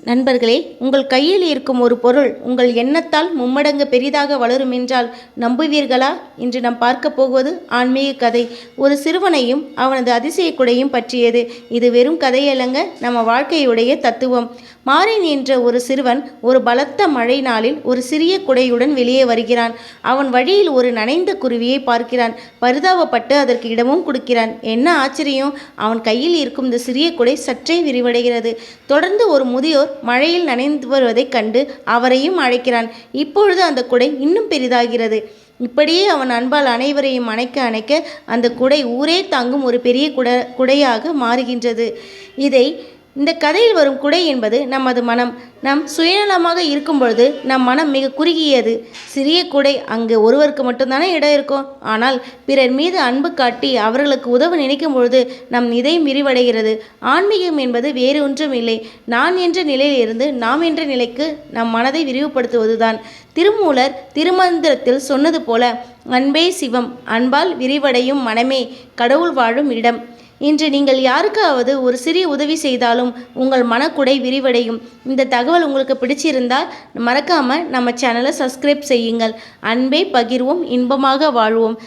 நண்பர்களே, உங்கள் கையில் இருக்கும் ஒரு பொருள் உங்கள் எண்ணத்தால் மும்மடங்கு பெரிதாக வளரும் என்றால் நம்புவீர்களா? இன்று நாம் பார்க்க போவது ஆன்மீக கதை. ஒரு சிறுவனையும் அவனது அதிசய குடையும் பற்றியது. இது வெறும் கதையல்லங்க, நம்ம வாழ்க்கையுடைய தத்துவம். மாறன் என்ற ஒரு சிறுவன் ஒரு பலத்த மழை நாளில் ஒரு சிறிய குடையுடன் வெளியே வருகிறான். அவன் வழியில் ஒரு நனைந்த குருவியை பார்க்கிறான். பரிதாபப்பட்டு அதற்கு இடமும் கொடுக்கிறான். என்ன ஆச்சரியம்! அவன் கையில் இருக்கும் இந்த சிறிய குடை சற்றே விரிவடைகிறது. தொடர்ந்து ஒரு முதியோர் மழையில் நனைந்து வருவதைக் கண்டு அவரையும் அழைக்கிறான். இப்பொழுது அந்த குடை இன்னும் பெரிதாகிறது. இப்படியே அவன் அன்பால் அனைவரையும் அணைக்க அணைக்க அந்த குடை ஊரே தாங்கும் ஒரு பெரிய குடையாக மாறுகின்றது. இந்த கதையில் வரும் குடை என்பது நமது மனம். நம் சுயநலமாக இருக்கும் பொழுது நம் மனம் மிக குறுகியது. சிறிய குடை, அங்கு ஒருவருக்கு மட்டும்தானே இடம் இருக்கும். ஆனால் பிறர் மீது அன்பு காட்டி அவர்களுக்கு உதவ நினைக்கும் பொழுது நம் இதயம் விரிவடைகிறது. ஆன்மீகம் என்பது வேறு ஒன்றும் இல்லை, நான் என்ற நிலையிலிருந்து நாம் என்ற நிலைக்கு நம் மனதை விரிவுபடுத்துவதுதான். திருமூலர் திருமந்திரத்தில் சொன்னது போல, அன்பே சிவம், அன்பால் விரிவடையும் மனமே கடவுள் வாழும் இடம். இன்று நீங்கள் யாருக்காவது ஒரு சிறிய உதவி செய்தாலும் உங்கள் மனக்குடை விரிவடையும். இந்த தகவல் உங்களுக்கு பிடிச்சிருந்தால் மறக்காமல் நம்ம சேனலை சப்ஸ்கிரைப் செய்யுங்கள். அன்பே பகிர்வோம், இன்பமாக வாழ்வோம்.